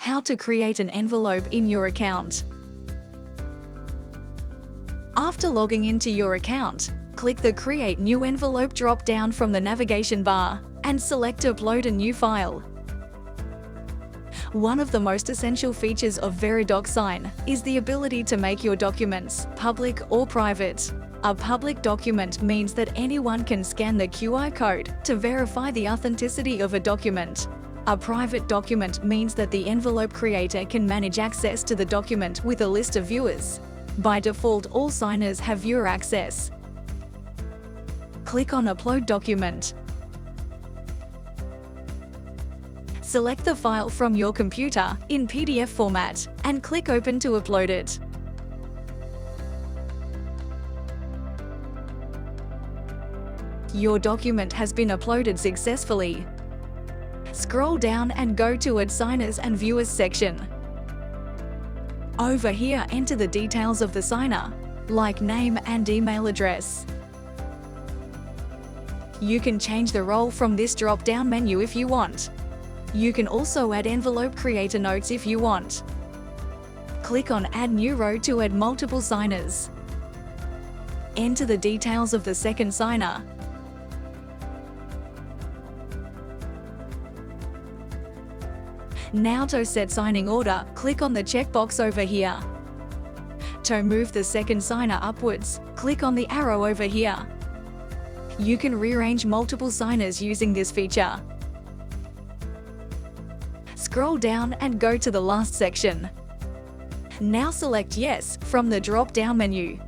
How to create an envelope in your account. After logging into your account, click the Create New Envelope drop-down from the navigation bar and select Upload a new file. One of the most essential features of VeriDoc Sign is the ability to make your documents public or private. A public document means that anyone can scan the QR code to verify the authenticity of a document. A private document means that the envelope creator can manage access to the document with a list of viewers. By default, all signers have viewer access. Click on Upload Document. Select the file from your computer in PDF format and click Open to upload it. Your document has been uploaded successfully. Scroll down and go to Add Signers and Viewers section. Over here, enter the details of the signer, like name and email address. You can change the role from this drop-down menu if you want. You can also add envelope creator notes if you want. Click on Add New Row to add multiple signers. Enter the details of the second signer. Now to set signing order, click on the checkbox over here. To move the second signer upwards, click on the arrow over here. You can rearrange multiple signers using this feature. Scroll down and go to the last section. Now select Yes from the drop-down menu.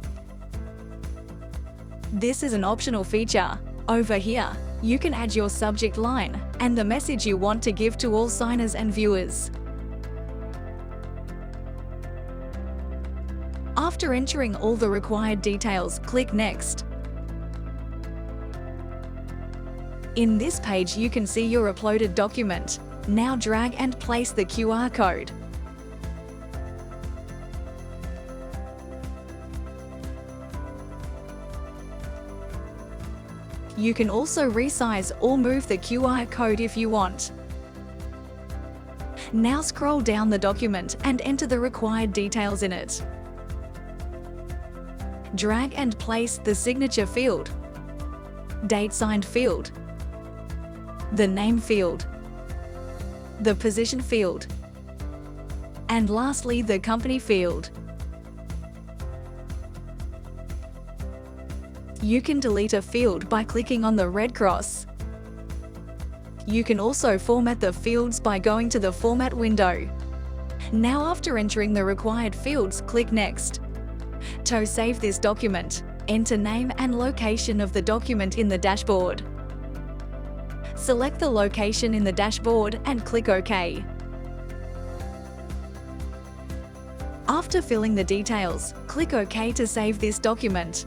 This is an optional feature. Over here, you can add your subject line and the message you want to give to all signers and viewers. After entering all the required details, click Next. In this page, you can see your uploaded document. Now drag and place the QR code. You can also resize or move the QR code if you want. Now scroll down the document and enter the required details in it. Drag and place the signature field, date signed field, the name field, the position field, and lastly the company field. You can delete a field by clicking on the red cross. You can also format the fields by going to the Format window. Now, after entering the required fields, click Next. To save this document, enter name and location of the document in the dashboard. Select the location in the dashboard and click OK. After filling the details, click OK to save this document.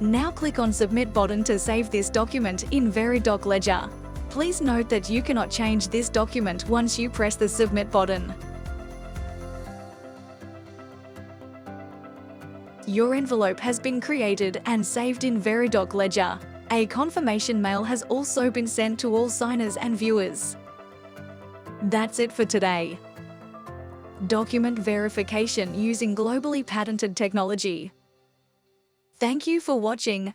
Now click on Submit button to save this document in VeriDoc Ledger. Please note that you cannot change this document once you press the Submit button. Your envelope has been created and saved in VeriDoc Ledger. A confirmation mail has also been sent to all signers and viewers. That's it for today. Document verification using globally patented technology. Thank you for watching.